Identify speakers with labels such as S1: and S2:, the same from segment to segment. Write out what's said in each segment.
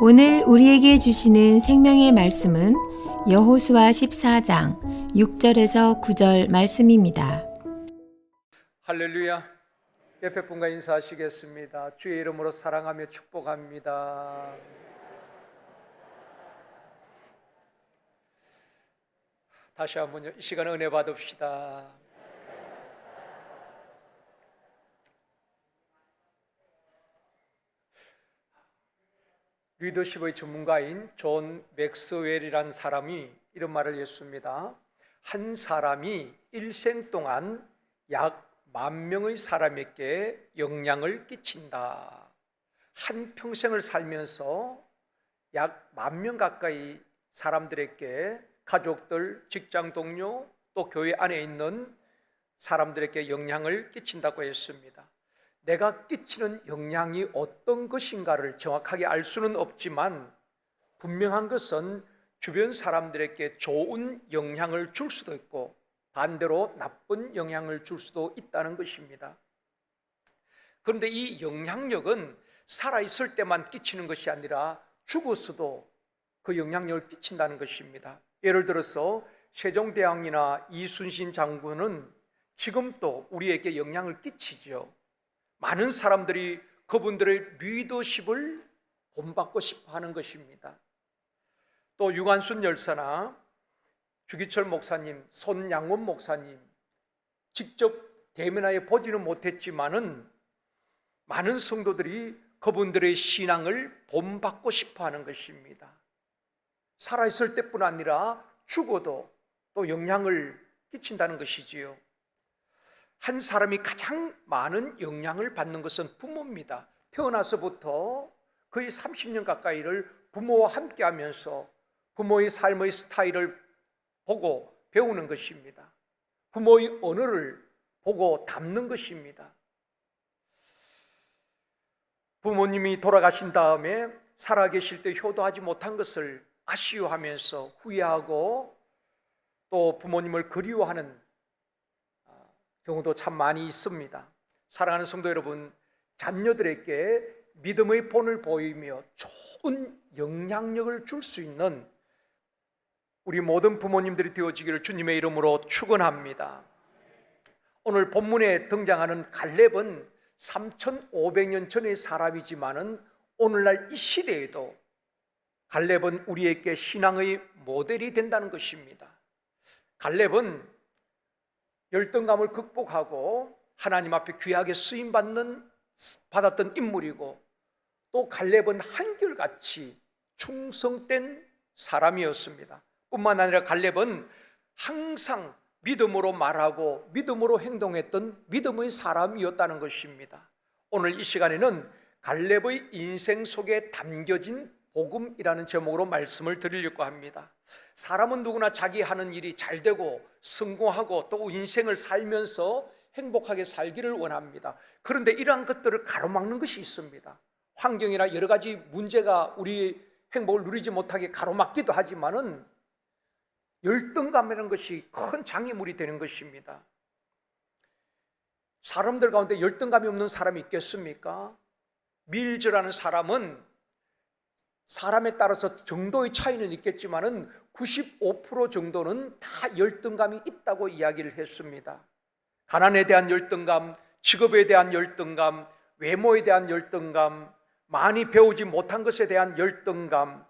S1: 오늘 우리에게 주시는 생명의 말씀은 여호수아 14장 6절에서 9절 말씀입니다.
S2: 할렐루야. 옆에 분과 인사하시겠습니다. 주의 이름으로 사랑하며 축복합니다. 다시 한번 이 시간 은혜 받읍시다. 리더십의 전문가인 존 맥스웰이라는 사람이 이런 말을 했습니다. 한 사람이 일생 동안 약 10,000명의 사람에게 영향을 끼친다. 한 평생을 살면서 약 10,000명 가까이 사람들에게, 가족들, 직장 동료, 또 교회 안에 있는 사람들에게 영향을 끼친다고 했습니다. 내가 끼치는 영향이 어떤 것인가를 정확하게 알 수는 없지만 분명한 것은 주변 사람들에게 좋은 영향을 줄 수도 있고 반대로 나쁜 영향을 줄 수도 있다는 것입니다. 그런데 이 영향력은 살아있을 때만 끼치는 것이 아니라 죽어서도 그 영향력을 끼친다는 것입니다. 예를 들어서 세종대왕이나 이순신 장군은 지금도 우리에게 영향을 끼치죠. 많은 사람들이 그분들의 리더십을 본받고 싶어 하는 것입니다. 또 유관순 열사나 주기철 목사님, 손양원 목사님 직접 대면하여 보지는 못했지만은 많은 성도들이 그분들의 신앙을 본받고 싶어 하는 것입니다. 살아있을 때뿐 아니라 죽어도 또 영향을 끼친다는 것이지요. 한 사람이 가장 많은 영향을 받는 것은 부모입니다. 태어나서부터 거의 30년 가까이를 부모와 함께 하면서 부모의 삶의 스타일을 보고 배우는 것입니다. 부모의 언어를 보고 담는 것입니다. 부모님이 돌아가신 다음에 살아계실 때 효도하지 못한 것을 아쉬워하면서 후회하고 또 부모님을 그리워하는 경우도 참 많이 있습니다. 사랑하는 성도 여러분, 자녀들에게 믿음의 본을 보이며 좋은 영향력을 줄 수 있는 우리 모든 부모님들이 되어지기를 주님의 이름으로 축원합니다. 오늘 본문에 등장하는 갈렙은 3,500년 전의 사람이지만은 오늘날 이 시대에도 갈렙은 우리에게 신앙의 모델이 된다는 것입니다. 갈렙은 열등감을 극복하고 하나님 앞에 귀하게 받았던 인물이고 또 갈렙은 한결같이 충성된 사람이었습니다. 뿐만 아니라 갈렙은 항상 믿음으로 말하고 믿음으로 행동했던 믿음의 사람이었다는 것입니다. 오늘 이 시간에는 갈렙의 인생 속에 담겨진 복음이라는 제목으로 말씀을 드리려고 합니다. 사람은 누구나 자기 하는 일이 잘 되고 성공하고 또 인생을 살면서 행복하게 살기를 원합니다. 그런데 이러한 것들을 가로막는 것이 있습니다. 환경이나 여러 가지 문제가 우리 행복을 누리지 못하게 가로막기도 하지만은 열등감이라는 것이 큰 장애물이 되는 것입니다. 사람들 가운데 열등감이 없는 사람이 있겠습니까? 밀즈라는 사람은 사람에 따라서 정도의 차이는 있겠지만은 95% 정도는 다 열등감이 있다고 이야기를 했습니다. 가난에 대한 열등감, 직업에 대한 열등감, 외모에 대한 열등감, 많이 배우지 못한 것에 대한 열등감,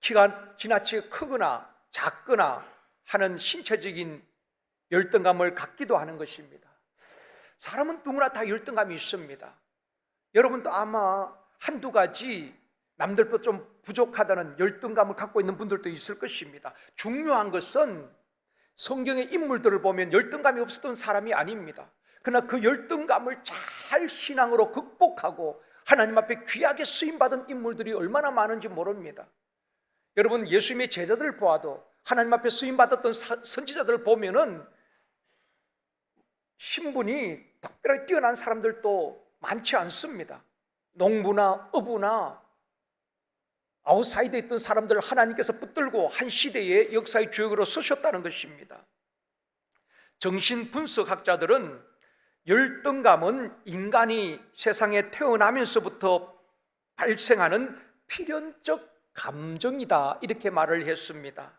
S2: 키가 지나치게 크거나 작거나 하는 신체적인 열등감을 갖기도 하는 것입니다. 사람은 누구나 다 열등감이 있습니다. 여러분도 아마 한두 가지 남들보다 좀 부족하다는 열등감을 갖고 있는 분들도 있을 것입니다. 중요한 것은 성경의 인물들을 보면 열등감이 없었던 사람이 아닙니다. 그러나 그 열등감을 잘 신앙으로 극복하고 하나님 앞에 귀하게 쓰임받은 인물들이 얼마나 많은지 모릅니다. 여러분, 예수님의 제자들을 보아도 하나님 앞에 쓰임받았던 선지자들을 보면은 신분이 특별하게 뛰어난 사람들도 많지 않습니다. 농부나 어부나 아웃사이드에 있던 사람들을 하나님께서 붙들고 한 시대의 역사의 주역으로 쓰셨다는 것입니다. 정신분석학자들은 열등감은 인간이 세상에 태어나면서부터 발생하는 필연적 감정이다 이렇게 말을 했습니다.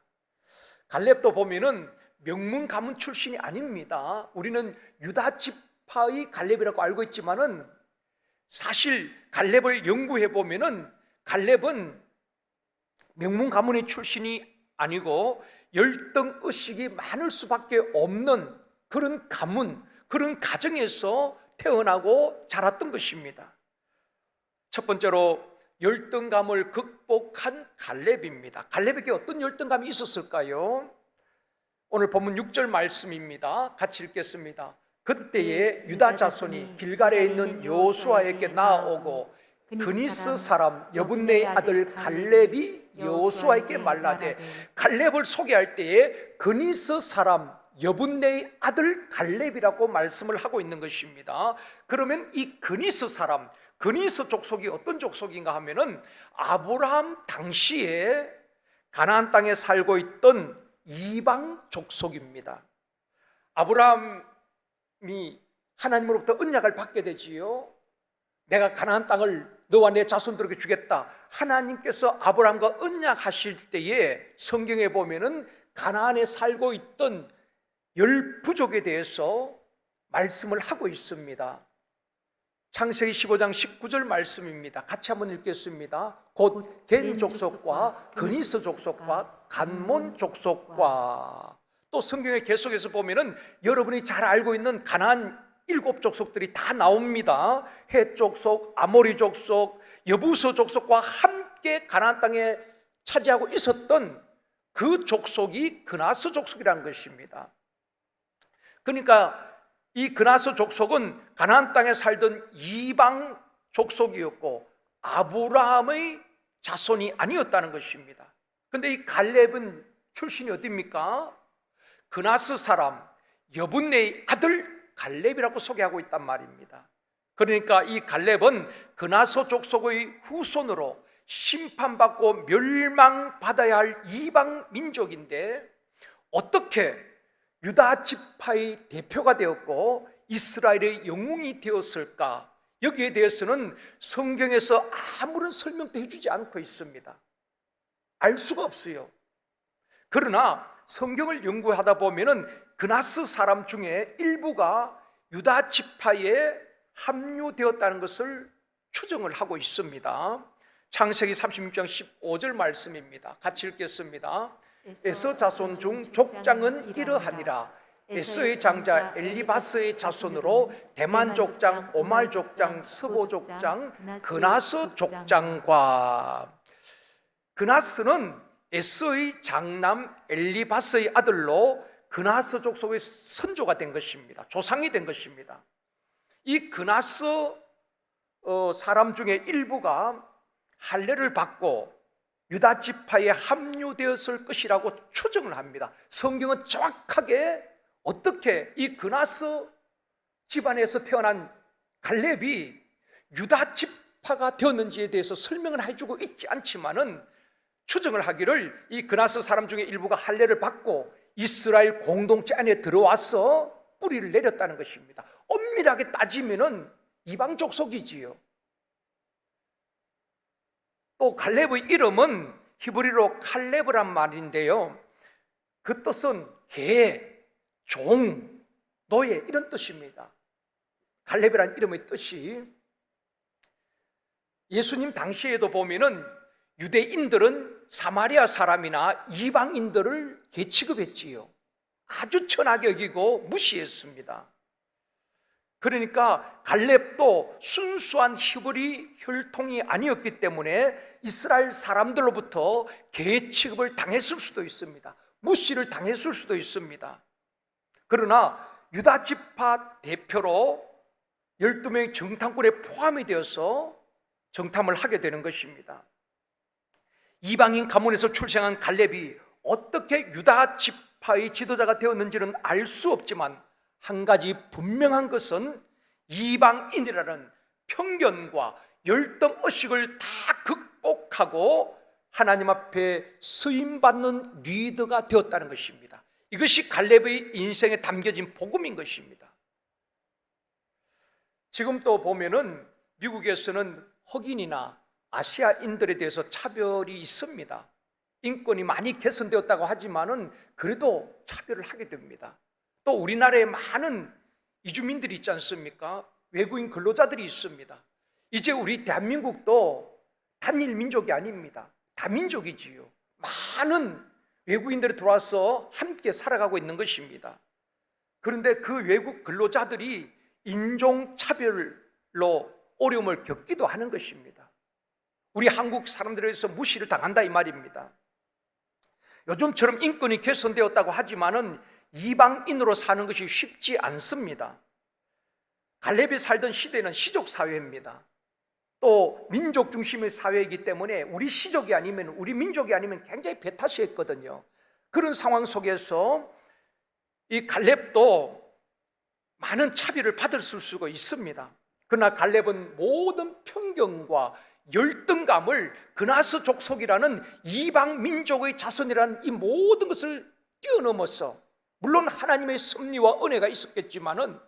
S2: 갈렙도 보면은 명문 가문 출신이 아닙니다. 우리는 유다 지파의 갈렙이라고 알고 있지만은 사실 갈렙을 연구해 보면은 갈렙은 명문 가문의 출신이 아니고 열등의식이 많을 수밖에 없는 그런 가문, 그런 가정에서 태어나고 자랐던 것입니다. 첫 번째로 열등감을 극복한 갈렙입니다. 갈렙에게 어떤 열등감이 있었을까요? 오늘 본문 6절 말씀입니다. 같이 읽겠습니다. 그때에 유다 자손이 길갈에 있는 여호수아에게 나아오고 그니스 사람 여분네의 아들 갈렙이 여호수아에게 말라되, 갈렙을 소개할 때에 그니스 사람 여분네의 아들 갈렙이라고 말씀을 하고 있는 것입니다. 그러면 이 그니스 사람, 그니스 족속이 어떤 족속인가 하면은 아브라함 당시에 가나안 땅에 살고 있던 이방 족속입니다. 아브라함이 하나님으로부터 언약을 받게 되지요. 내가 가나안 땅을 너와 내 자손들에게 주겠다. 하나님께서 아브라함과 언약하실 때에 성경에 보면은 가나안에 살고 있던 10부족에 대해서 말씀을 하고 있습니다. 창세기 15장 19절 말씀입니다. 같이 한번 읽겠습니다. 곧 겐 족속과 그니스 족속과 간몬 족속과, 또 성경의 계속해서 보면은 여러분이 잘 알고 있는 가나안 7족속들이 다 나옵니다. 헷 족속, 아모리 족속, 여부서 족속과 함께 가나안 땅에 차지하고 있었던 그 족속이 그나스 족속이라는 것입니다. 그러니까 이 그나스 족속은 가나안 땅에 살던 이방 족속이었고 아브라함의 자손이 아니었다는 것입니다. 그런데 이 갈렙은 출신이 어디입니까? 그나스 사람 여분네의 아들 갈렙이라고 소개하고 있단 말입니다. 그러니까 이 갈렙은 그나스 족속의 후손으로 심판받고 멸망받아야 할 이방 민족인데 어떻게 유다 지파의 대표가 되었고 이스라엘의 영웅이 되었을까? 여기에 대해서는 성경에서 아무런 설명도 해주지 않고 있습니다. 알 수가 없어요. 그러나 성경을 연구하다 보면은 그나스 사람 중에 일부가 유다 지파에 합류되었다는 것을 추정을 하고 있습니다. 창세기 36장 15절 말씀입니다. 같이 읽겠습니다. 에서 자손 중 족장은 이러하니라. 에서의 장자 엘리바스의 자손으로 대만 족장, 오말 족장, 스보 족장, 그나스 족장과, 그나스는 에서의 장남 엘리바스의 아들로 그나스 족속의 선조가 된 것입니다. 조상이 된 것입니다. 이 그나스 사람 중에 일부가 할례를 받고 유다 지파에 합류되었을 것이라고 추정을 합니다. 성경은 정확하게 어떻게 이 그나스 집안에서 태어난 갈렙이 유다 지파가 되었는지에 대해서 설명을 해주고 있지 않지만은 추정을 하기를 이 그나스 사람 중에 일부가 할례를 받고 이스라엘 공동체 안에 들어와서 뿌리를 내렸다는 것입니다. 엄밀하게 따지면은 이방 족속이지요. 또 갈렙의 이름은 히브리로 칼레브란 말인데요, 그 뜻은 개, 종, 노예 이런 뜻입니다. 갈렙이란 이름의 뜻이, 예수님 당시에도 보면은 유대인들은 사마리아 사람이나 이방인들을 개 취급했지요. 아주 천하게 여기고 무시했습니다. 그러니까 갈렙도 순수한 히브리 혈통이 아니었기 때문에 이스라엘 사람들로부터 개 취급을 당했을 수도 있습니다. 무시를 당했을 수도 있습니다. 그러나 유다 지파 대표로 12명의 정탐꾼에 포함이 되어서 정탐을 하게 되는 것입니다. 이방인 가문에서 출생한 갈렙이 어떻게 유다 지파의 지도자가 되었는지는 알 수 없지만 한 가지 분명한 것은 이방인이라는 편견과 열등의식을 다 극복하고 하나님 앞에 쓰임받는 리더가 되었다는 것입니다. 이것이 갈렙의 인생에 담겨진 복음인 것입니다. 지금 또 보면은 미국에서는 흑인이나 아시아인들에 대해서 차별이 있습니다. 인권이 많이 개선되었다고 하지만은 그래도 차별을 하게 됩니다. 또 우리나라에 많은 이주민들이 있지 않습니까? 외국인 근로자들이 있습니다. 이제 우리 대한민국도 단일 민족이 아닙니다. 다민족이지요. 많은 외국인들이 들어와서 함께 살아가고 있는 것입니다. 그런데 그 외국 근로자들이 인종차별로 어려움을 겪기도 하는 것입니다. 우리 한국 사람들에서 무시를 당한다 이 말입니다. 요즘처럼 인권이 개선되었다고 하지만은 이방인으로 사는 것이 쉽지 않습니다. 갈렙이 살던 시대는 시족 사회입니다. 또 민족 중심의 사회이기 때문에 우리 시족이 아니면, 우리 민족이 아니면 굉장히 배타시했거든요. 그런 상황 속에서 이 갈렙도 많은 차별을 받을 수가 있습니다. 그러나 갈렙은 모든 편견과 열등감을 그나스 족속이라는 이방 민족의 자손이라는 이 모든 것을 뛰어넘어서, 물론 하나님의 섭리와 은혜가 있었겠지만은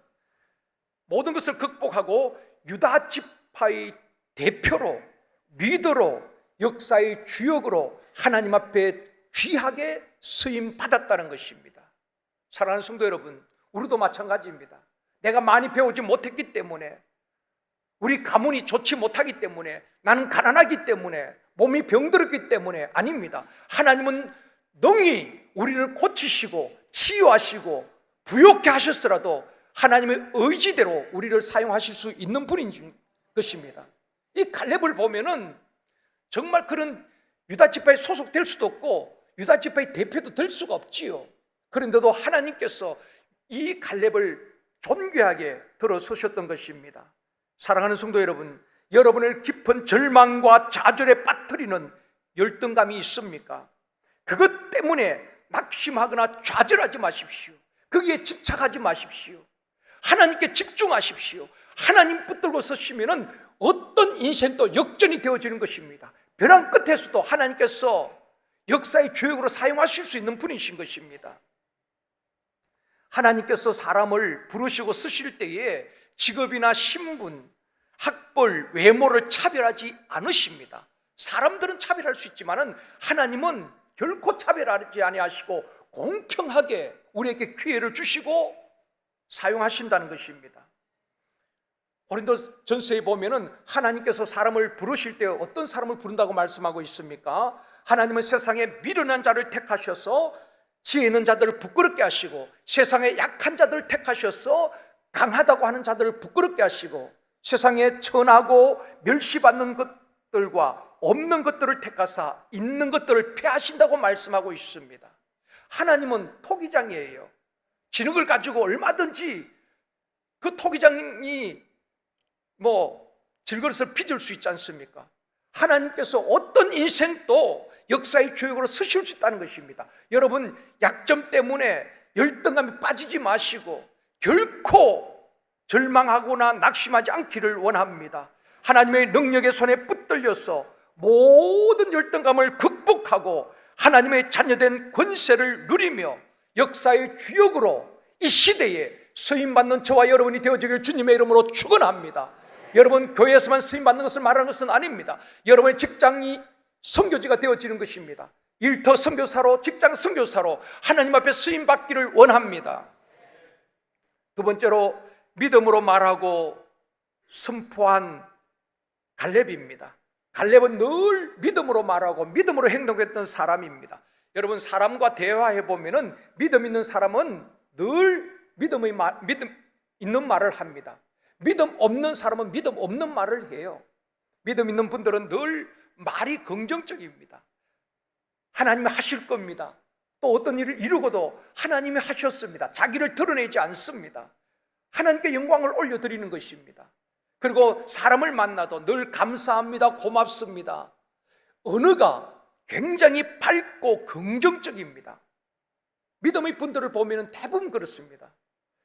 S2: 모든 것을 극복하고 유다 지파의 대표로, 리더로, 역사의 주역으로 하나님 앞에 귀하게 쓰임 받았다는 것입니다. 사랑하는 성도 여러분, 우리도 마찬가지입니다. 내가 많이 배우지 못했기 때문에, 우리 가문이 좋지 못하기 때문에, 나는 가난하기 때문에, 몸이 병들었기 때문에 아닙니다. 하나님은 능히 우리를 고치시고 치유하시고 부욕케 하셨으라도 하나님의 의지대로 우리를 사용하실 수 있는 분인 것입니다. 이 갈렙을 보면은 정말 그런 유다 지파에 소속될 수도 없고 유다 지파의 대표도 될 수가 없지요. 그런데도 하나님께서 이 갈렙을 존귀하게 들어서셨던 것입니다. 사랑하는 성도 여러분, 여러분을 깊은 절망과 좌절에 빠뜨리는 열등감이 있습니까? 그것 때문에 낙심하거나 좌절하지 마십시오. 거기에 집착하지 마십시오. 하나님께 집중하십시오. 하나님 붙들고 서시면은 어떤 인생도 역전이 되어지는 것입니다. 벼랑 끝에서도 하나님께서 역사의 주역으로 사용하실 수 있는 분이신 것입니다. 하나님께서 사람을 부르시고 쓰실 때에 직업이나 신분, 학벌, 외모를 차별하지 않으십니다. 사람들은 차별할 수 있지만은 하나님은 결코 차별하지 아니하시고 공평하게 우리에게 기회를 주시고 사용하신다는 것입니다. 고린도전서에 보면은 하나님께서 사람을 부르실 때 어떤 사람을 부른다고 말씀하고 있습니까? 하나님은 세상에 미련한 자를 택하셔서 지혜 있는 자들을 부끄럽게 하시고, 세상에 약한 자들을 택하셔서 강하다고 하는 자들을 부끄럽게 하시고, 세상에 천하고 멸시받는 것들과 없는 것들을 택하사 있는 것들을 폐하신다고 말씀하고 있습니다. 하나님은 토기장이에요. 지는 걸 가지고 얼마든지 그 토기장이 질그릇을 빚을 수 있지 않습니까? 하나님께서 어떤 인생도 역사의 주역으로 쓰실 수 있다는 것입니다. 여러분, 약점 때문에 열등감에 빠지지 마시고 결코 절망하거나 낙심하지 않기를 원합니다. 하나님의 능력의 손에 붙들려서 모든 열등감을 극복하고 하나님의 자녀된 권세를 누리며 역사의 주역으로 이 시대에 쓰임받는 저와 여러분이 되어지길 주님의 이름으로 축원합니다. 여러분, 교회에서만 쓰임받는 것을 말하는 것은 아닙니다. 여러분의 직장이 선교지가 되어지는 것입니다. 일터 선교사로, 직장 선교사로 하나님 앞에 쓰임받기를 원합니다. 두 번째로 믿음으로 말하고 선포한 갈렙입니다. 갈렙은 늘 믿음으로 말하고 믿음으로 행동했던 사람입니다. 여러분, 사람과 대화해 보면은 믿음 있는 사람은 늘 믿음 있는 말을 합니다. 믿음 없는 사람은 믿음 없는 말을 해요. 믿음 있는 분들은 늘 말이 긍정적입니다. 하나님이 하실 겁니다. 또 어떤 일을 이루고도 하나님이 하셨습니다. 자기를 드러내지 않습니다. 하나님께 영광을 올려드리는 것입니다. 그리고 사람을 만나도 늘 감사합니다, 고맙습니다. 언어가 굉장히 밝고 긍정적입니다. 믿음의 분들을 보면 대부분 그렇습니다.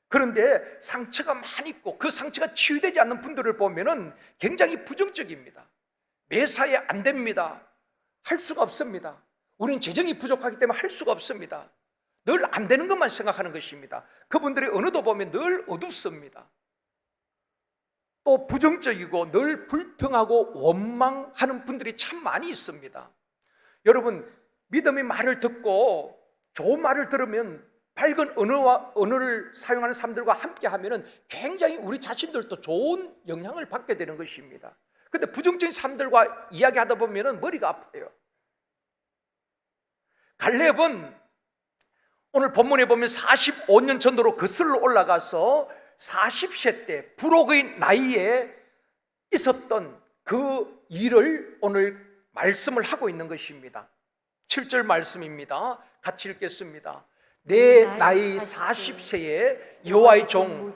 S2: 그런데 상처가 많이 있고 그 상처가 치유되지 않는 분들을 보면 굉장히 부정적입니다. 매사에 안 됩니다. 할 수가 없습니다. 우리는 재정이 부족하기 때문에 할 수가 없습니다. 늘 안 되는 것만 생각하는 것입니다. 그분들의 언어도 보면 늘 어둡습니다. 또 부정적이고 늘 불평하고 원망하는 분들이 참 많이 있습니다. 여러분, 믿음의 말을 듣고 좋은 말을 들으면 밝은 언어를 사용하는 사람들과 함께 하면 굉장히 우리 자신들도 좋은 영향을 받게 되는 것입니다. 그런데 부정적인 사람들과 이야기하다 보면 머리가 아파요. 갈렙은 오늘 본문에 보면 45년 전으로 거슬러 올라가서 40세 때 부록의 나이에 있었던 그 일을 오늘 말씀을 하고 있는 것입니다. 7절 말씀입니다. 같이 읽겠습니다. 내 나이 40세에 여호와의 종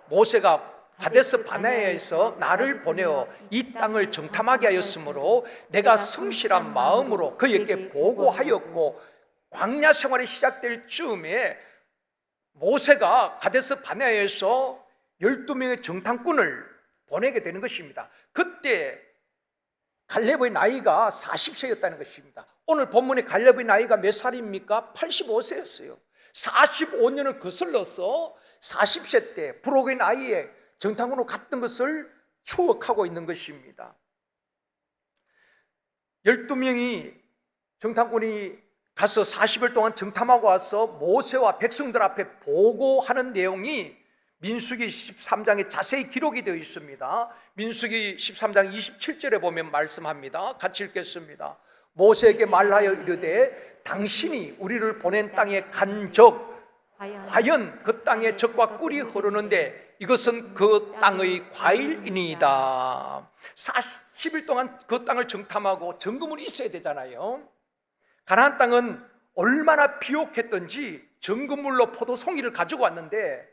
S2: 모세가 가데스 바네아에서 나를 보내어 이 땅을 정탐하게 하였으므로 내가 성실한 마음으로 그에게 보고하였고, 광야 생활이 시작될 즈음에 모세가 가데스 바네아에서 12명의 정탐꾼을 보내게 되는 것입니다. 그때 갈렙의 나이가 40세였다는 것입니다. 오늘 본문의 갈렙의 나이가 몇 살입니까? 85세였어요. 45년을 거슬러서 40세 때 부록의 나이에 정탐꾼으로 갔던 것을 추억하고 있는 것입니다. 12명이 정탐꾼이 가서 40일 동안 정탐하고 와서 모세와 백성들 앞에 보고하는 내용이 민수기 13장에 자세히 기록이 되어 있습니다. 민수기 13장 27절에 보면 말씀합니다. 같이 읽겠습니다. 모세에게 말하여 이르되 당신이 우리를 보낸 땅에 간 적 과연 그 땅에 젖과 꿀이 흐르는데 이것은 그 땅의 과일이니이다. 40일 동안 그 땅을 정탐하고 점검은 있어야 되잖아요. 가나안 땅은 얼마나 비옥했던지 점검물로 포도송이를 가지고 왔는데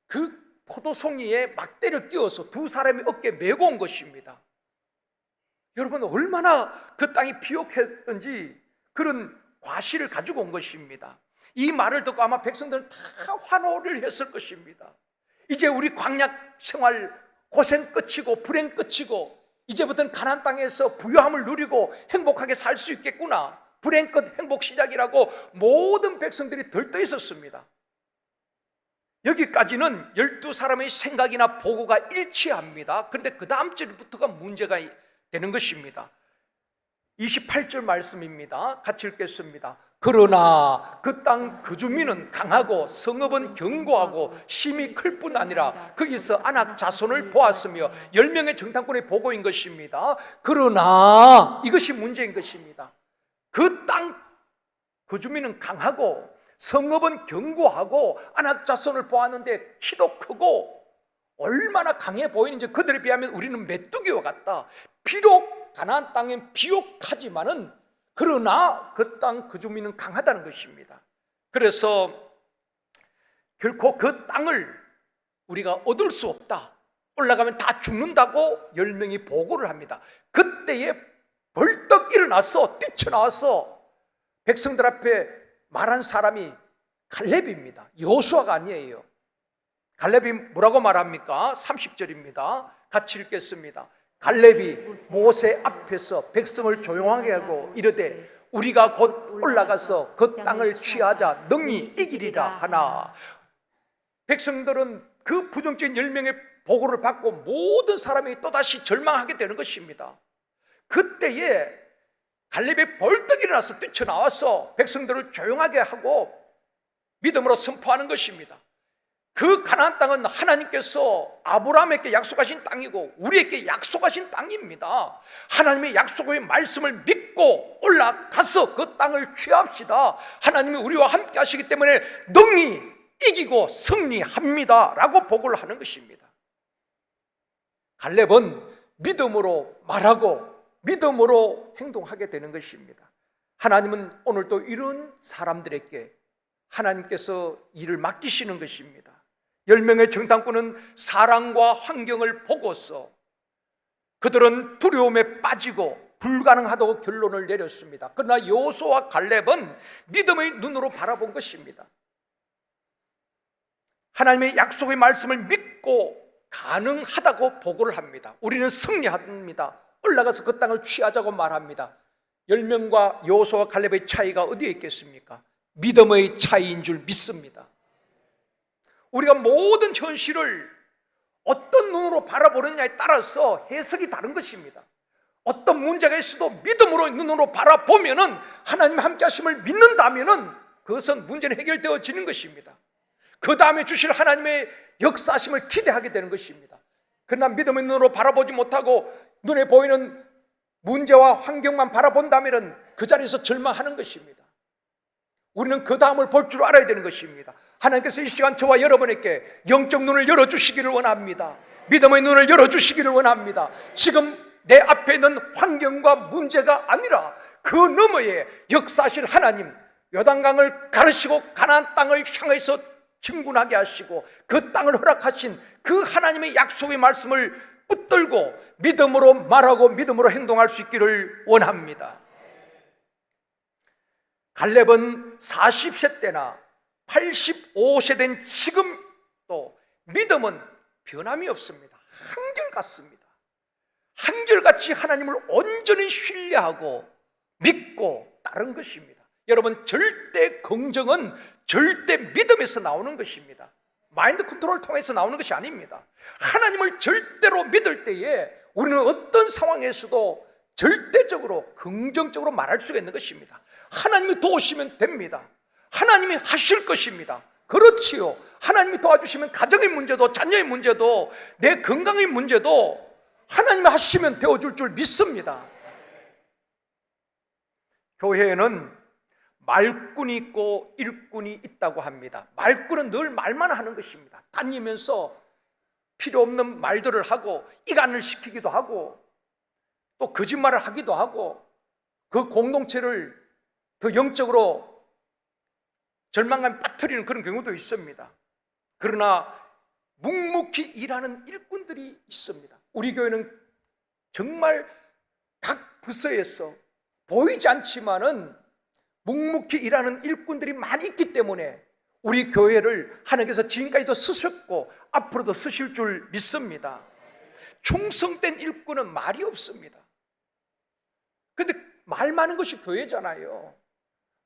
S2: 그 포도송이에 막대를 끼워서 두 사람이 어깨에 메고 온 것입니다. 여러분, 얼마나 그 땅이 비옥했던지 그런 과실을 가지고 온 것입니다. 이 말을 듣고 아마 백성들은 다 환호를 했을 것입니다. 이제 우리 광야 생활 고생 끝이고 불행 끝이고 이제부터는 가나안 땅에서 부유함을 누리고 행복하게 살 수 있겠구나, 불행 끝 행복 시작이라고 모든 백성들이 들떠 있었습니다. 여기까지는 12사람의 생각이나 보고가 일치합니다. 그런데 그 다음 절부터가 문제가 되는 것입니다. 28절 말씀입니다. 같이 읽겠습니다. 그러나 그 땅 그 주민은 강하고 성읍은 견고하고 심히 클 뿐 아니라 거기서 아낙 자손을 보았으며 10명의 정탐꾼의 보고인 것입니다. 그러나 이것이 문제인 것입니다. 그 땅 그 주민은 강하고 성읍은 견고하고 아낙 자손을 보았는데 키도 크고 얼마나 강해 보이는지 그들에 비하면 우리는 메뚜기와 같다. 비록 가나안 땅엔 비옥하지만은 그러나 그 땅 그 주민은 강하다는 것입니다. 그래서 결코 그 땅을 우리가 얻을 수 없다, 올라가면 다 죽는다고 10명이 보고를 합니다. 그때에 벌떡 일어나서 뛰쳐나와서 백성들 앞에 말한 사람이 갈렙입니다. 여호수아가 아니에요. 갈렙이 뭐라고 말합니까? 30절입니다. 같이 읽겠습니다. 갈렙이 모세 앞에서 백성을 조용하게 하고 이르되 우리가 곧 올라가서 그 땅을 취하자 능히 이기리라 하나. 백성들은 그 부정적인 10명의 보고를 받고 모든 사람이 또다시 절망하게 되는 것입니다. 그때에 갈렙이 벌떡 일어나서 뛰쳐나와서 백성들을 조용하게 하고 믿음으로 선포하는 것입니다. 그 가나안 땅은 하나님께서 아브라함에게 약속하신 땅이고 우리에게 약속하신 땅입니다. 하나님의 약속의 말씀을 믿고 올라가서 그 땅을 취합시다. 하나님이 우리와 함께 하시기 때문에 능히 이기고 승리합니다 라고 보고를 하는 것입니다. 갈렙은 믿음으로 말하고 믿음으로 행동하게 되는 것입니다. 하나님은 오늘도 이런 사람들에게 하나님께서 일을 맡기시는 것입니다. 10명의 정탐꾼은 사랑과 환경을 보고서 그들은 두려움에 빠지고 불가능하다고 결론을 내렸습니다. 그러나 여호수아와 갈렙은 믿음의 눈으로 바라본 것입니다. 하나님의 약속의 말씀을 믿고 가능하다고 보고를 합니다. 우리는 승리합니다. 올라가서 그 땅을 취하자고 말합니다. 10명과 여호수아와 갈렙의 차이가 어디에 있겠습니까? 믿음의 차이인 줄 믿습니다. 우리가 모든 현실을 어떤 눈으로 바라보느냐에 따라서 해석이 다른 것입니다. 어떤 문제가 있어도 믿음으로 눈으로 바라보면은 하나님 함께 하심을 믿는다면은 그것은 문제는 해결되어지는 것입니다. 그 다음에 주실 하나님의 역사하심을 기대하게 되는 것입니다. 그러나 믿음의 눈으로 바라보지 못하고 눈에 보이는 문제와 환경만 바라본다면은 그 자리에서 절망하는 것입니다. 우리는 그 다음을 볼 줄 알아야 되는 것입니다. 하나님께서 이 시간 저와 여러분에게 영적 눈을 열어주시기를 원합니다. 믿음의 눈을 열어주시기를 원합니다. 지금 내 앞에 있는 환경과 문제가 아니라 그 너머에 역사하실 하나님, 요단강을 가르시고 가나안 땅을 향해서 진군하게 하시고 그 땅을 허락하신 그 하나님의 약속의 말씀을 붙들고 믿음으로 말하고 믿음으로 행동할 수 있기를 원합니다. 갈렙은 40세 때나 85세 된 지금도 믿음은 변함이 없습니다. 한결같습니다. 한결같이 하나님을 온전히 신뢰하고 믿고 따른 것입니다. 여러분, 절대 긍정은 절대 믿음에서 나오는 것입니다. 마인드 컨트롤을 통해서 나오는 것이 아닙니다. 하나님을 절대로 믿을 때에 우리는 어떤 상황에서도 절대적으로 긍정적으로 말할 수가 있는 것입니다. 하나님이 도우시면 됩니다. 하나님이 하실 것입니다. 그렇지요. 하나님이 도와주시면 가정의 문제도 자녀의 문제도 내 건강의 문제도 하나님이 하시면 되어줄 줄 믿습니다. 교회에는 말꾼이 있고 일꾼이 있다고 합니다. 말꾼은 늘 말만 하는 것입니다. 다니면서 필요 없는 말들을 하고 이간을 시키기도 하고 또 거짓말을 하기도 하고 그 공동체를 더 영적으로 절망감에 빠뜨리는 그런 경우도 있습니다. 그러나 묵묵히 일하는 일꾼들이 있습니다. 우리 교회는 정말 각 부서에서 보이지 않지만은 묵묵히 일하는 일꾼들이 많이 있기 때문에 우리 교회를 하나님께서 지금까지도 쓰셨고 앞으로도 쓰실 줄 믿습니다. 충성된 일꾼은 말이 없습니다. 그런데 말 많은 것이 교회잖아요.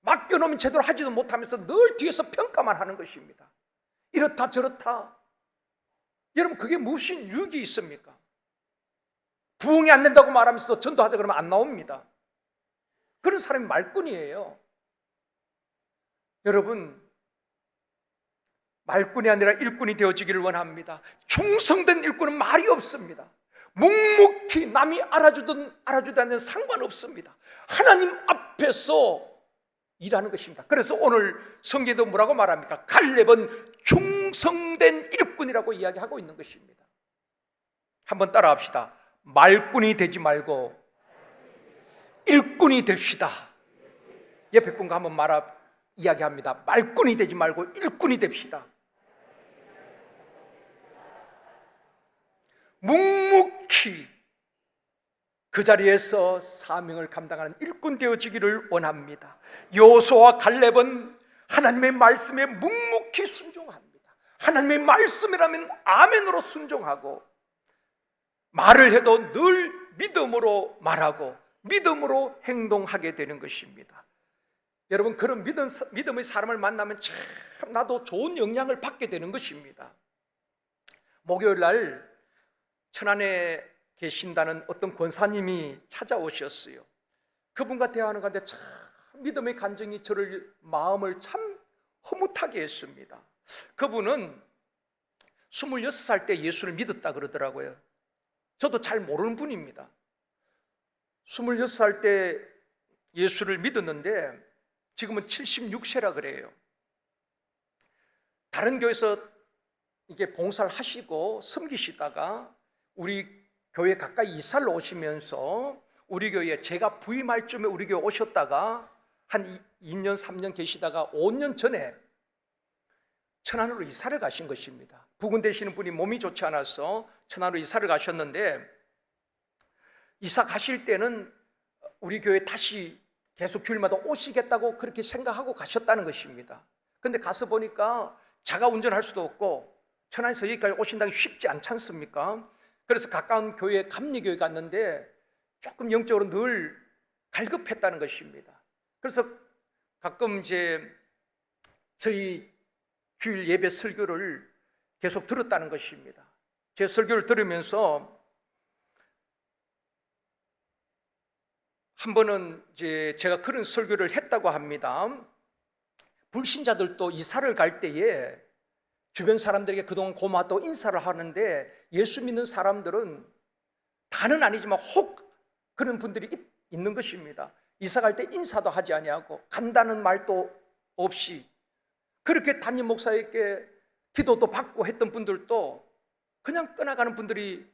S2: 맡겨놓으면 제대로 하지도 못하면서 늘 뒤에서 평가만 하는 것입니다. 이렇다 저렇다. 여러분, 그게 무슨 유익이 있습니까? 부흥이 안 된다고 말하면서도 전도하자 그러면 안 나옵니다. 그런 사람이 말꾼이에요. 여러분, 말꾼이 아니라 일꾼이 되어지기를 원합니다. 충성된 일꾼은 말이 없습니다. 묵묵히 남이 알아주든 알아주지 않는 상관없습니다. 하나님 앞에서 일하는 것입니다. 그래서 오늘 성경에도 뭐라고 말합니까? 갈렙은 충성된 일꾼이라고 이야기하고 있는 것입니다. 한번 따라합시다. 말꾼이 되지 말고 일꾼이 됩시다. 옆에 분과 한번 이야기합니다. 말꾼이 되지 말고 일꾼이 됩시다. 묵묵히 그 자리에서 사명을 감당하는 일꾼 되어지기를 원합니다. 여호수아와 갈렙은 하나님의 말씀에 묵묵히 순종합니다. 하나님의 말씀이라면 아멘으로 순종하고 말을 해도 늘 믿음으로 말하고 믿음으로 행동하게 되는 것입니다. 여러분, 그런 믿음의 사람을 만나면 참 나도 좋은 영향을 받게 되는 것입니다. 목요일 날 천안에 계신다는 어떤 권사님이 찾아오셨어요. 그분과 대화하는 가운데 참 믿음의 간증이 저를 마음을 참 허무하게 했습니다. 그분은 26살 때 예수를 믿었다 그러더라고요. 저도 잘 모르는 분입니다. 26살 때 예수를 믿었는데 지금은 76세라 그래요. 다른 교회에서 이게 봉사를 하시고 섬기시다가 우리 교회 가까이 이사를 오시면서 우리 교회에 제가 부임할 쯤에 우리 교회 오셨다가 한 2년 3년 계시다가 5년 전에 천안으로 이사를 가신 것입니다. 부근 되시는 분이 몸이 좋지 않아서 천안으로 이사를 가셨는데 이사 가실 때는 우리 교회 다시 계속 주일마다 오시겠다고 그렇게 생각하고 가셨다는 것입니다. 그런데 가서 보니까 자가 운전할 수도 없고 천안에서 여기까지 오신다기 쉽지 않지 않습니까? 그래서 가까운 교회 감리교회 갔는데 조금 영적으로 늘 갈급했다는 것입니다. 그래서 가끔 이제 저희 주일 예배 설교를 계속 들었다는 것입니다. 제 설교를 들으면서 한 번은 이제 제가 그런 설교를 했다고 합니다. 불신자들도 이사를 갈 때에 주변 사람들에게 그동안 고맙다고 인사를 하는데 예수 믿는 사람들은 다는 아니지만 혹 그런 분들이 있는 것입니다. 이사 갈 때 인사도 하지 아니하고 간다는 말도 없이 그렇게 담임 목사에게 기도도 받고 했던 분들도 그냥 떠나가는 분들이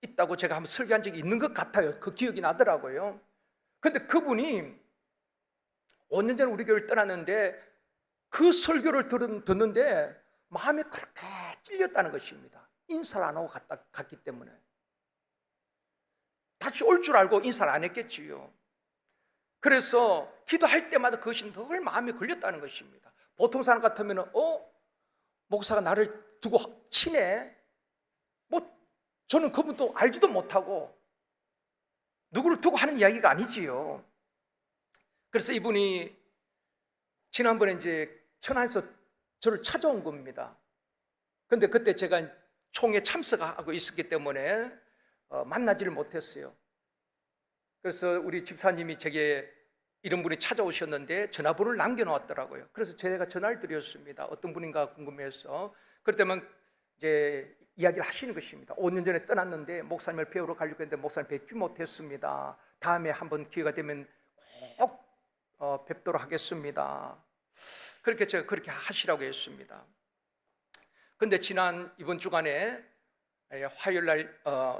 S2: 있다고 제가 한번 설교한 적이 있는 것 같아요. 그 기억이 나더라고요. 그런데 그분이 5년 전에 우리 교회를 떠났는데 그 설교를 듣는데 마음에 그렇게 찔렸다는 것입니다. 인사를 안 하고 갔기 때문에. 다시 올 줄 알고 인사를 안 했겠지요. 그래서 기도할 때마다 그것이 늘 마음에 걸렸다는 것입니다. 보통 사람 같으면 목사가 나를 두고 치네. 저는 그분도 알지도 못하고 누구를 두고 하는 이야기가 아니지요. 그래서 이분이 지난번에 이제 천안에서 저를 찾아온 겁니다. 근데 그때 제가 총회 참석하고 있었기 때문에 만나지를 못했어요. 그래서 우리 집사님이 제게 이런 분이 찾아오셨는데 전화번호를 남겨놓았더라고요. 그래서 제가 전화를 드렸습니다. 어떤 분인가 궁금해서. 그랬더니 이제 이야기를 하시는 것입니다. 5년 전에 떠났는데 목사님을 배우러 가려고 했는데 목사님 뵙지 못했습니다. 다음에 한번 기회가 되면 꼭 뵙도록 하겠습니다. 그렇게 제가 그렇게 하시라고 했습니다. 근데 이번 주간에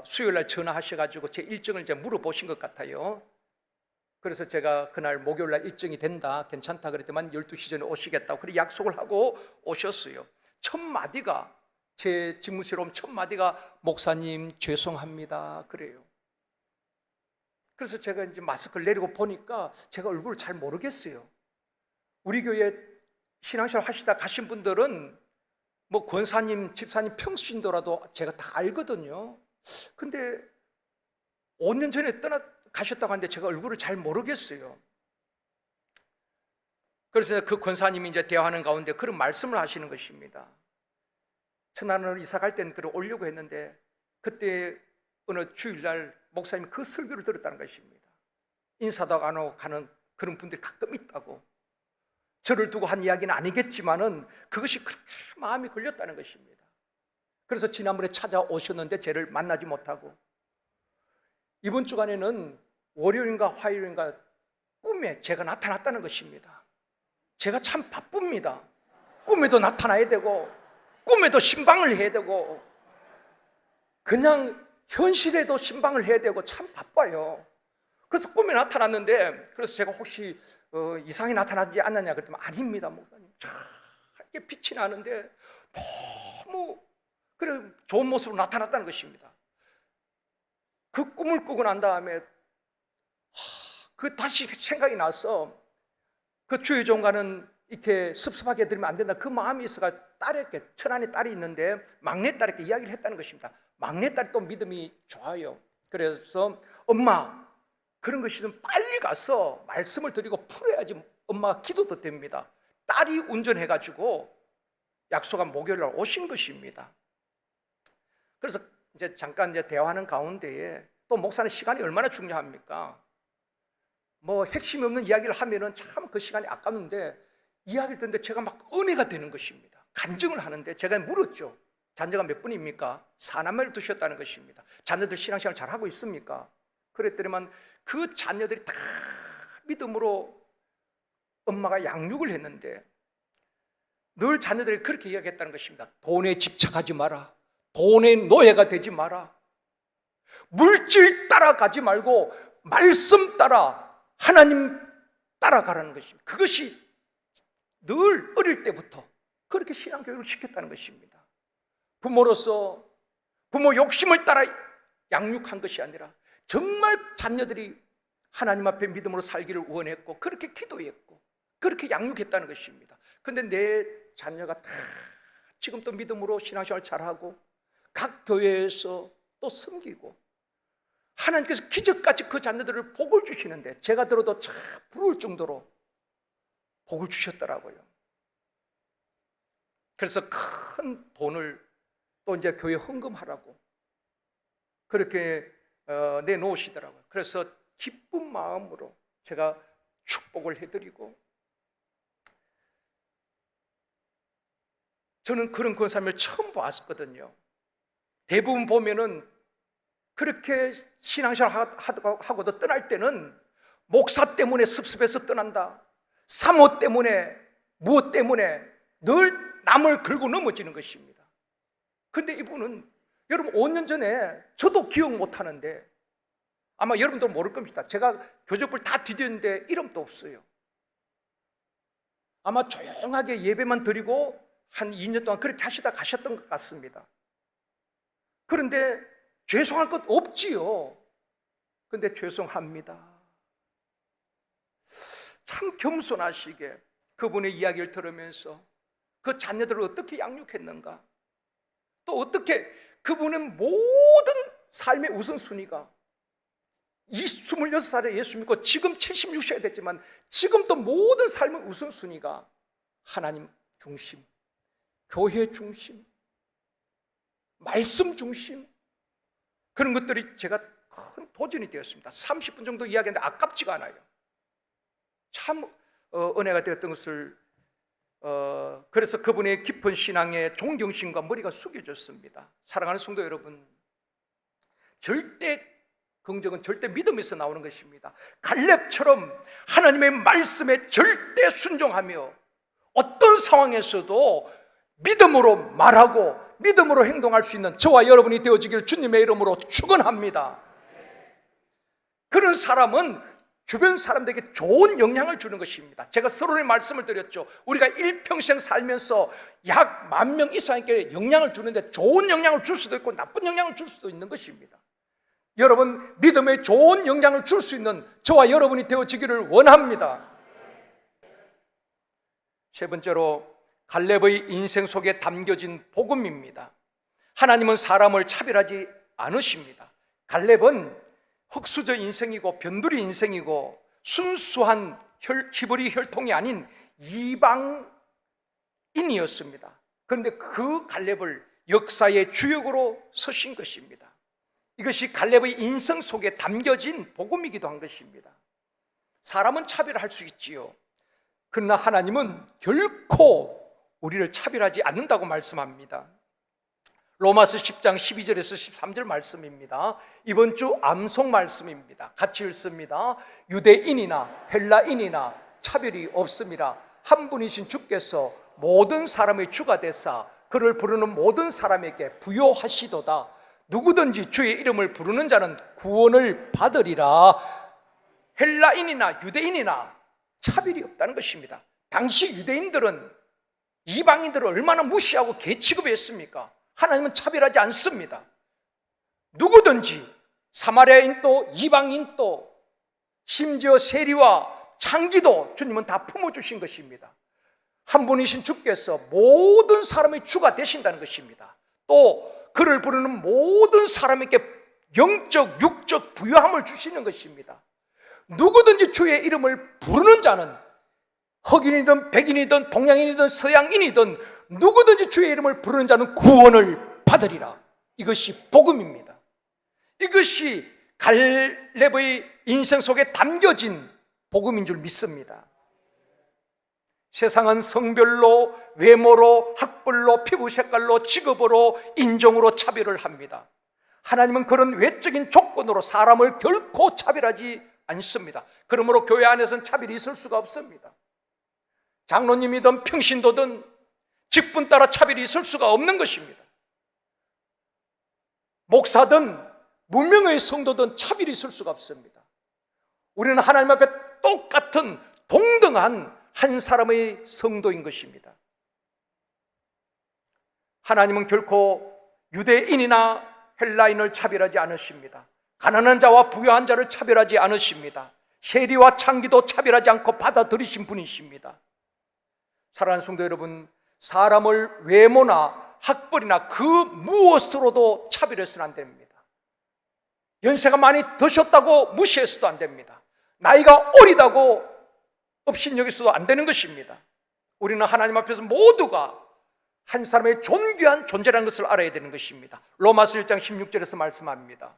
S2: 수요일날 전화하셔가지고 제 일정을 이제 물어보신 것 같아요. 그래서 제가 그날 목요일날 일정이 된다, 괜찮다 그랬더만 12시 전에 오시겠다고 그렇게 약속을 하고 오셨어요. 첫 마디가 제 집무실에 오면 첫 마디가 목사님 죄송합니다 그래요. 그래서 제가 이제 마스크를 내리고 보니까 제가 얼굴을 잘 모르겠어요. 우리 교회 신앙생활 하시다 가신 분들은 뭐 권사님, 집사님 평신도라도 제가 다 알거든요. 근데 5년 전에 가셨다고 하는데 제가 얼굴을 잘 모르겠어요. 그래서 그 권사님이 이제 대화하는 가운데 그런 말씀을 하시는 것입니다. 천안으로 이사 갈 때는 그걸 오려고 했는데 그때 어느 주일날 목사님이 그 설교를 들었다는 것입니다. 인사도 안 하고 가는 그런 분들이 가끔 있다고. 저를 두고 한 이야기는 아니겠지만은 그것이 그렇게 마음이 걸렸다는 것입니다. 그래서 지난번에 찾아오셨는데 저를 만나지 못하고 이번 주간에는 월요일인가 화요일인가 꿈에 제가 나타났다는 것입니다. 제가 참 바쁩니다. 꿈에도 나타나야 되고 꿈에도 신방을 해야 되고 그냥 현실에도 신방을 해야 되고 참 바빠요. 그래서 꿈에 나타났는데 그래서 제가 혹시 이상이 나타나지 않느냐 그랬더니 아닙니다 목사님. 이렇게 빛이 나는데 너무 그래 좋은 모습으로 나타났다는 것입니다. 그 꿈을 꾸고 난 다음에 그 다시 생각이 나서 그 주의 종가는 이렇게 섭섭하게 들으면 안 된다 그 마음이 있어가 딸에게 천안에 딸이 있는데 막내 딸에게 이야기를 했다는 것입니다. 막내 딸이 또 믿음이 좋아요. 그래서 엄마 그런 것이든 빨리 가서 말씀을 드리고 풀어야지 엄마가 기도도 됩니다. 딸이 운전해가지고 약속한 목요일날 오신 것입니다. 그래서 이제 잠깐 이제 대화하는 가운데에 또 목사는 시간이 얼마나 중요합니까? 뭐 핵심이 없는 이야기를 하면은 참 그 시간이 아깝는데 이야기를 듣는데 제가 막 은혜가 되는 것입니다. 간증을 하는데 제가 물었죠. 자녀가 몇 분입니까? 4남매를 두셨다는 것입니다. 자녀들 신앙생활 잘하고 있습니까? 그랬더니만 그 자녀들이 다 믿음으로 엄마가 양육을 했는데 늘 자녀들이 그렇게 이야기했다는 것입니다. 돈에 집착하지 마라. 돈의 노예가 되지 마라. 물질 따라가지 말고 말씀 따라 하나님 따라가라는 것입니다. 그것이 늘 어릴 때부터 그렇게 신앙교육을 시켰다는 것입니다. 부모로서 부모 욕심을 따라 양육한 것이 아니라 정말 자녀들이 하나님 앞에 믿음으로 살기를 원했고 그렇게 기도했고 그렇게 양육했다는 것입니다. 그런데 내 자녀가 다 지금 또 믿음으로 신앙생활 잘하고 각 교회에서 또 섬기고 하나님께서 기적같이 그 자녀들을 복을 주시는데 제가 들어도 참 부러울 정도로 복을 주셨더라고요. 그래서 큰 돈을 또 이제 교회 헌금하라고 그렇게 내놓으시더라고요. 그래서 기쁜 마음으로 제가 축복을 해드리고, 저는 그런 권사님을 처음 봤거든요. 대부분 보면은 그렇게 신앙생활 하고도 떠날 때는 목사 때문에 섭섭해서 떠난다, 사모 때문에, 무엇 때문에 늘 남을 긁고 넘어지는 것입니다. 그런데 이분은, 여러분 5년 전에 저도 기억 못하는데 아마 여러분도 모를 겁니다. 제가 교접을 다 뒤졌는데 이름도 없어요. 아마 조용하게 예배만 드리고 한 2년 동안 그렇게 하시다 가셨던 것 같습니다. 그런데 죄송할 것 없지요. 그런데 죄송합니다. 참 겸손하시게 그분의 이야기를 들으면서 그 자녀들을 어떻게 양육했는가, 또 어떻게 그분은 모든 삶의 우선순위가 26살에 예수 믿고 지금 76세가 됐지만 지금도 모든 삶의 우선순위가 하나님 중심, 교회 중심, 말씀 중심, 그런 것들이 제가 큰 도전이 되었습니다. 30분 정도 이야기했는데 아깝지가 않아요. 참 은혜가 되었던 것을, 그래서 그분의 깊은 신앙에 존경심과 머리가 숙여졌습니다. 사랑하는 성도 여러분, 절대 긍정은 절대 믿음에서 나오는 것입니다. 갈렙처럼 하나님의 말씀에 절대 순종하며 어떤 상황에서도 믿음으로 말하고 믿음으로 행동할 수 있는 저와 여러분이 되어지길 주님의 이름으로 축원합니다. 그런 사람은 주변 사람들에게 좋은 영향을 주는 것입니다. 제가 서론의 말씀을 드렸죠. 우리가 일평생 살면서 약 10,000명 이상에게 영향을 주는데 좋은 영향을 줄 수도 있고 나쁜 영향을 줄 수도 있는 것입니다. 여러분, 믿음에 좋은 영향을 줄 수 있는 저와 여러분이 되어지기를 원합니다. 세 번째로, 갈렙의 인생 속에 담겨진 복음입니다. 하나님은 사람을 차별하지 않으십니다. 갈렙은 흑수저 인생이고 변두리 인생이고 순수한 히브리 혈통이 아닌 이방인이었습니다. 그런데 그 갈렙을 역사의 주역으로 서신 것입니다. 이것이 갈렙의 인생 속에 담겨진 복음이기도 한 것입니다. 사람은 차별할 수 있지요. 그러나 하나님은 결코 우리를 차별하지 않는다고 말씀합니다. 로마서 10장 12절에서 13절 말씀입니다. 이번 주 암송 말씀입니다. 같이 읽습니다. 유대인이나 헬라인이나 차별이 없습니다. 한 분이신 주께서 모든 사람의 주가 되사 그를 부르는 모든 사람에게 부요하시도다. 누구든지 주의 이름을 부르는 자는 구원을 받으리라. 헬라인이나 유대인이나 차별이 없다는 것입니다. 당시 유대인들은 이방인들을 얼마나 무시하고 개취급했습니까? 하나님은 차별하지 않습니다. 누구든지 사마리아인도 이방인도 심지어 세리와 창기도 주님은 다 품어주신 것입니다. 한 분이신 주께서 모든 사람의 주가 되신다는 것입니다. 또 그를 부르는 모든 사람에게 영적, 육적 부요함을 주시는 것입니다. 누구든지 주의 이름을 부르는 자는 흑인이든 백인이든 동양인이든 서양인이든 누구든지 주의 이름을 부르는 자는 구원을 받으리라. 이것이 복음입니다. 이것이 갈렙의 인생 속에 담겨진 복음인 줄 믿습니다. 세상은 성별로, 외모로, 학벌로, 피부 색깔로, 직업으로, 인종으로 차별을 합니다. 하나님은 그런 외적인 조건으로 사람을 결코 차별하지 않습니다. 그러므로 교회 안에서는 차별이 있을 수가 없습니다. 장로님이든 평신도든 직분 따라 차별이 있을 수가 없는 것입니다. 목사든 무명의 성도든 차별이 있을 수가 없습니다. 우리는 하나님 앞에 똑같은 동등한 한 사람의 성도인 것입니다. 하나님은 결코 유대인이나 헬라인을 차별하지 않으십니다. 가난한 자와 부유한 자를 차별하지 않으십니다. 세리와 창기도 차별하지 않고 받아들이신 분이십니다. 사랑하는 성도 여러분, 사람을 외모나 학벌이나 그 무엇으로도 차별해서는 안 됩니다. 연세가 많이 드셨다고 무시해서도 안 됩니다. 나이가 어리다고 업신여기서도 안 되는 것입니다. 우리는 하나님 앞에서 모두가 한 사람의 존귀한 존재라는 것을 알아야 되는 것입니다. 로마서 1장 16절에서 말씀합니다.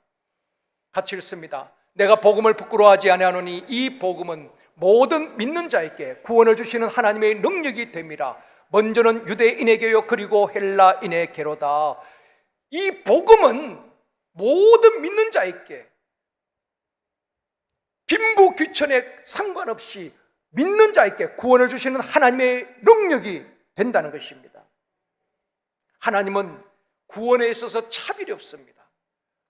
S2: 같이 읽습니다. 내가 복음을 부끄러워하지 아니하노니 이 복음은 모든 믿는 자에게 구원을 주시는 하나님의 능력이 됨이라. 먼저는 유대인에게요 그리고 헬라인에게로다. 이 복음은 모든 믿는 자에게 빈부귀천에 상관없이 믿는 자에게 구원을 주시는 하나님의 능력이 된다는 것입니다. 하나님은 구원에 있어서 차별이 없습니다.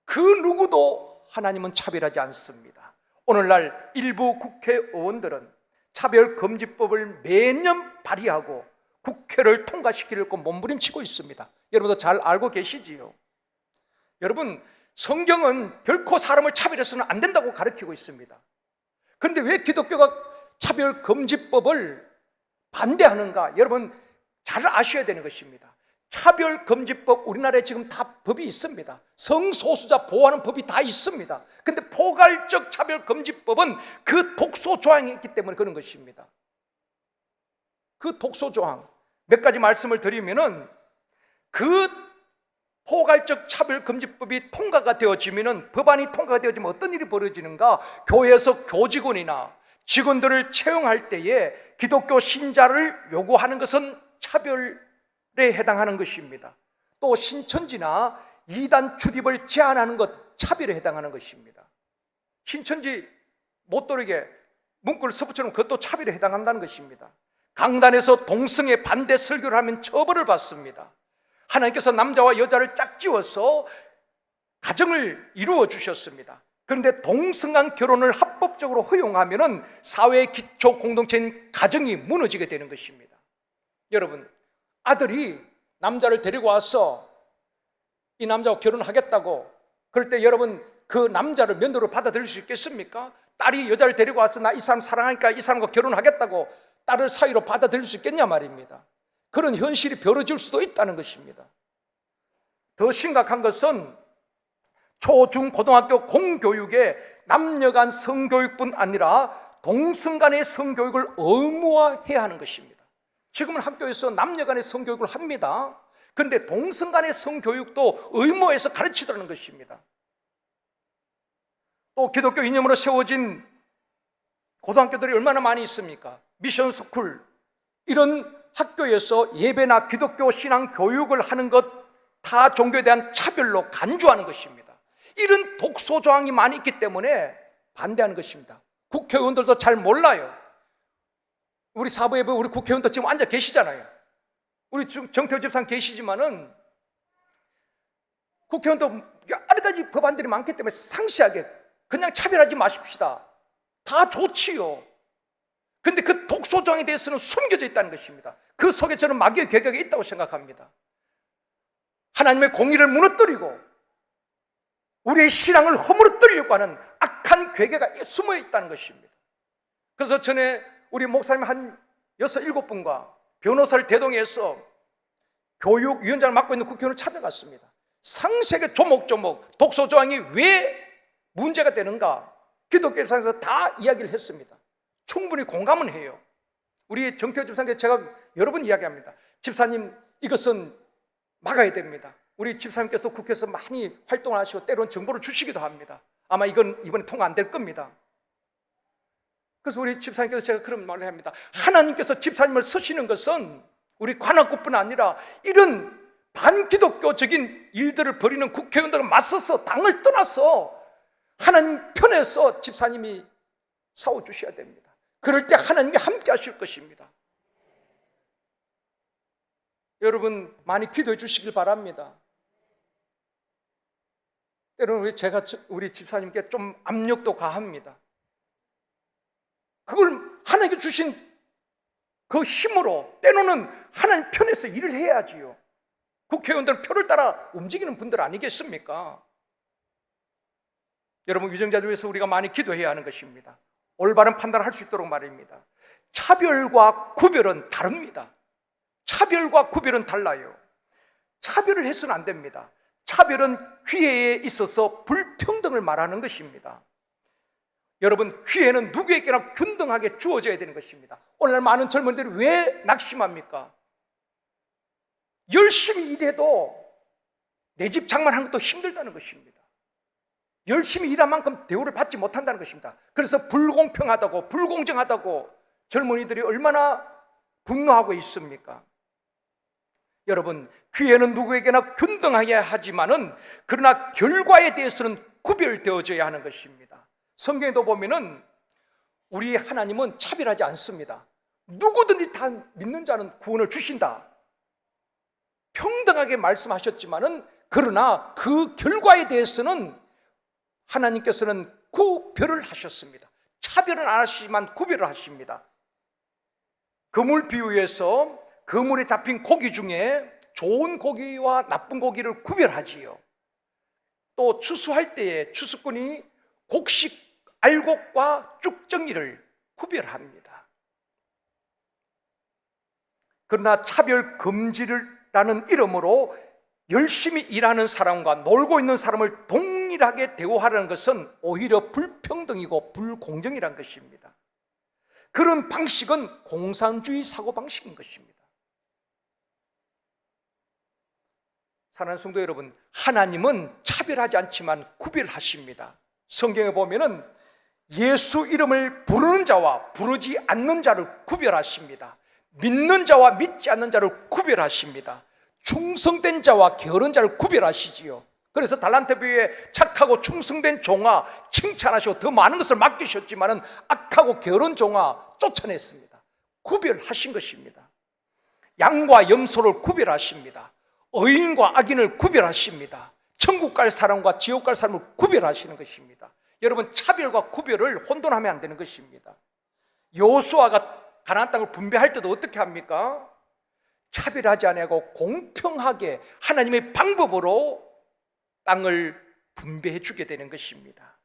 S2: 그 누구도 하나님은 차별하지 않습니다. 오늘날 일부 국회의원들은 차별금지법을 매년 발의하고 국회를 통과시키려고 몸부림치고 있습니다. 여러분도 잘 알고 계시지요? 여러분, 성경은 결코 사람을 차별해서는 안 된다고 가르치고 있습니다. 그런데 왜 기독교가 차별금지법을 반대하는가? 여러분 잘 아셔야 되는 것입니다. 차별금지법, 우리나라에 지금 다 법이 있습니다. 성소수자 보호하는 법이 다 있습니다. 그런데 포괄적 차별금지법은 그 독소조항이 있기 때문에 그런 것입니다. 그 독소조항 몇 가지 말씀을 드리면은, 그 포괄적 차별금지법이 통과가 되어지면은, 법안이 통과가 되어지면 어떤 일이 벌어지는가? 교회에서 교직원이나 직원들을 채용할 때에 기독교 신자를 요구하는 것은 차별에 해당하는 것입니다. 또 신천지나 이단 출입을 제한하는 것, 차별에 해당하는 것입니다. 신천지 못 들어오게 문구를 서붙여놓으면 그것도 차별에 해당한다는 것입니다. 강단에서 동성애 반대 설교를 하면 처벌을 받습니다. 하나님께서 남자와 여자를 짝지어서 가정을 이루어 주셨습니다. 그런데 동성간 결혼을 합법적으로 허용하면은 사회의 기초 공동체인 가정이 무너지게 되는 것입니다. 여러분, 아들이 남자를 데리고 와서 이 남자와 결혼하겠다고, 그럴 때 여러분 그 남자를 면도로 받아들일 수 있겠습니까? 딸이 여자를 데리고 와서 나 이 사람 사랑하니까 이 사람과 결혼하겠다고 딸을 사위로 받아들일 수 있겠냐 말입니다. 그런 현실이 벌어질 수도 있다는 것입니다. 더 심각한 것은 초, 중, 고등학교 공교육에 남녀 간 성교육뿐 아니라 동성 간의 성교육을 의무화해야 하는 것입니다. 지금은 학교에서 남녀 간의 성교육을 합니다. 그런데 동성 간의 성교육도 의무화해서 가르치더라는 것입니다. 또 기독교 이념으로 세워진 고등학교들이 얼마나 많이 있습니까? 미션 스쿨, 이런 학교에서 예배나 기독교 신앙 교육을 하는 것, 타 종교에 대한 차별로 간주하는 것입니다. 이런 독소 조항이 많이 있기 때문에 반대하는 것입니다. 국회의원들도 잘 몰라요. 우리 사부예배 우리 국회의원도 지금 앉아 계시잖아요. 우리 정태호 집사님 계시지만은 국회의원도 여러 가지 법안들이 많기 때문에 상시하게 그냥 차별하지 마십시다. 다 좋지요. 근데 그 독소조항에 대해서는 숨겨져 있다는 것입니다. 그 속에 저는 마귀의 계략이 있다고 생각합니다. 하나님의 공의를 무너뜨리고 우리의 신앙을 허물어뜨리려고 하는 악한 괴계가 숨어 있다는 것입니다. 그래서 전에 우리 목사님 한 6, 7분과 변호사를 대동해서 교육위원장을 맡고 있는 국회의원을 찾아갔습니다. 상세하게 조목조목 독소조항이 왜 문제가 되는가 기독교 일상에서 다 이야기를 했습니다. 충분히 공감은 해요. 우리 정태호 집사님께 제가 여러 번 이야기합니다. 집사님, 이것은 막아야 됩니다. 우리 집사님께서 국회에서 많이 활동을 하시고 때로는 정보를 주시기도 합니다. 아마 이건 이번에 통과 안 될 겁니다. 그래서 우리 집사님께서 제가 그런 말을 합니다. 하나님께서 집사님을 쓰시는 것은 우리 관악구뿐 아니라 이런 반기독교적인 일들을 벌이는 국회의원들을 맞서서 당을 떠나서 하나님 편에서 집사님이 싸워주셔야 됩니다. 그럴 때 하나님이 함께 하실 것입니다. 여러분 많이 기도해 주시길 바랍니다. 때로는 제가 우리 집사님께 좀 압력도 가합니다. 그걸 하나님께 주신 그 힘으로 때로는 하나님 편에서 일을 해야지요. 국회의원들은 표를 따라 움직이는 분들 아니겠습니까? 여러분, 위정자들 위해서 우리가 많이 기도해야 하는 것입니다. 올바른 판단을 할 수 있도록 말입니다. 차별과 구별은 다릅니다. 차별과 구별은 달라요. 차별을 해서는 안 됩니다. 차별은 기회에 있어서 불평등을 말하는 것입니다. 여러분, 기회는 누구에게나 균등하게 주어져야 되는 것입니다. 오늘날 많은 젊은이들이 왜 낙심합니까? 열심히 일해도 내 집 장만하는 것도 힘들다는 것입니다. 열심히 일한 만큼 대우를 받지 못한다는 것입니다. 그래서 불공평하다고, 불공정하다고 젊은이들이 얼마나 분노하고 있습니까? 여러분, 기회는 누구에게나 균등하게 하지만은 그러나 결과에 대해서는 구별되어져야 하는 것입니다. 성경에도 보면은 우리 하나님은 차별하지 않습니다. 누구든지 다 믿는 자는 구원을 주신다, 평등하게 말씀하셨지만은 그러나 그 결과에 대해서는 하나님께서는 구별을 하셨습니다. 차별은 안 하시지만 구별을 하십니다. 그물 비유에서 그물에 잡힌 고기 중에 좋은 고기와 나쁜 고기를 구별하지요. 또 추수할 때에 추수꾼이 곡식 알곡과 쭉정이를 구별합니다. 그러나 차별 금지라는 이름으로 열심히 일하는 사람과 놀고 있는 사람을 동일하게 대우하라는 것은 오히려 불평등이고 불공정이라는 것입니다. 그런 방식은 공산주의 사고방식인 것입니다. 사랑하는 성도 여러분, 하나님은 차별하지 않지만 구별하십니다. 성경에 보면은 예수 이름을 부르는 자와 부르지 않는 자를 구별하십니다. 믿는 자와 믿지 않는 자를 구별하십니다. 충성된 자와 게으른 자를 구별하시지요. 그래서 달란트 비유에 착하고 충성된 종아 칭찬하시고 더 많은 것을 맡기셨지만은 악하고 게으른 종아 쫓아냈습니다. 구별하신 것입니다. 양과 염소를 구별하십니다. 의인과 악인을 구별하십니다. 천국 갈 사람과 지옥 갈 사람을 구별하시는 것입니다. 여러분, 차별과 구별을 혼돈하면 안 되는 것입니다. 여호수아가 가나안 땅을 분배할 때도 어떻게 합니까? 차별하지 않고 공평하게 하나님의 방법으로 땅을 분배해 주게 되는 것입니다.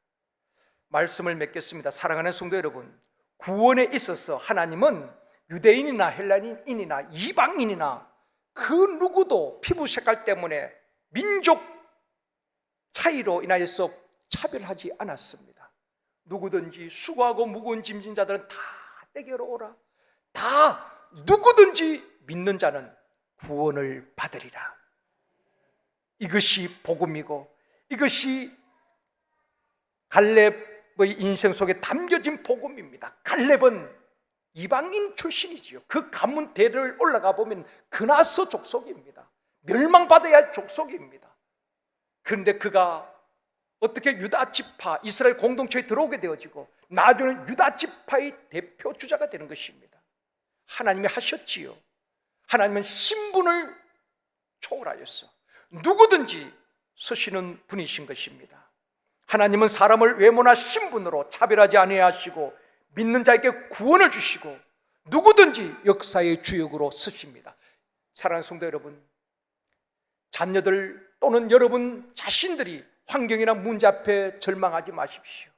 S2: 말씀을 맺겠습니다. 사랑하는 성도 여러분, 구원에 있어서 하나님은 유대인이나 헬라인이나 이방인이나 그 누구도 피부 색깔 때문에 민족 차이로 인하여서 차별하지 않았습니다. 누구든지 수고하고 무거운 짐진 자들은 다 내게로 오라. 다 누구든지 믿는 자는 구원을 받으리라. 이것이 복음이고 이것이 갈렙의 인생 속에 담겨진 복음입니다. 갈렙은 이방인 출신이지요. 그 가문 대를 올라가 보면 그나서 족속입니다. 멸망받아야 할 족속입니다. 그런데 그가 어떻게 유다 지파, 이스라엘 공동체에 들어오게 되어지고 나중에는 유다 지파의 대표 주자가 되는 것입니다. 하나님이 하셨지요. 하나님은 신분을 초월하였어. 누구든지 서시는 분이신 것입니다. 하나님은 사람을 외모나 신분으로 차별하지 아니하시고 믿는 자에게 구원을 주시고 누구든지 역사의 주역으로 쓰십니다. 사랑하는 성도 여러분, 자녀들 또는 여러분 자신들이 환경이나 문제 앞에 절망하지 마십시오.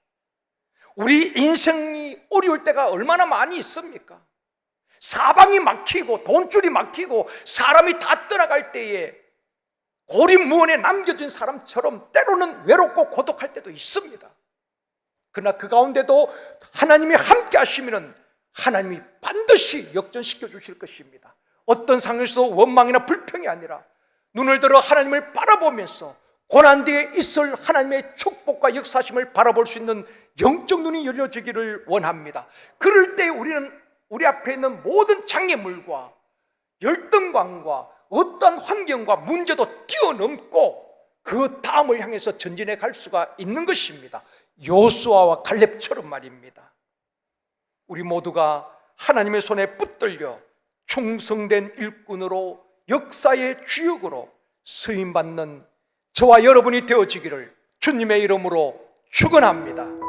S2: 우리 인생이 어려울 때가 얼마나 많이 있습니까? 사방이 막히고 돈줄이 막히고 사람이 다 떠나갈 때에 고립무원에 남겨진 사람처럼 때로는 외롭고 고독할 때도 있습니다. 그러나 그 가운데도 하나님이 함께 하시면 하나님이 반드시 역전시켜 주실 것입니다. 어떤 상황에서도 원망이나 불평이 아니라 눈을 들어 하나님을 바라보면서 고난 뒤에 있을 하나님의 축복과 역사심을 바라볼 수 있는 영적 눈이 열려지기를 원합니다. 그럴 때 우리는 우리 앞에 있는 모든 장애물과 열등감과 어떤 환경과 문제도 뛰어넘고 그 다음을 향해서 전진해 갈 수가 있는 것입니다. 여호수아와 갈렙처럼 말입니다. 우리 모두가 하나님의 손에 붙들려 충성된 일꾼으로 역사의 주역으로 쓰임받는 저와 여러분이 되어지기를 주님의 이름으로 축원합니다.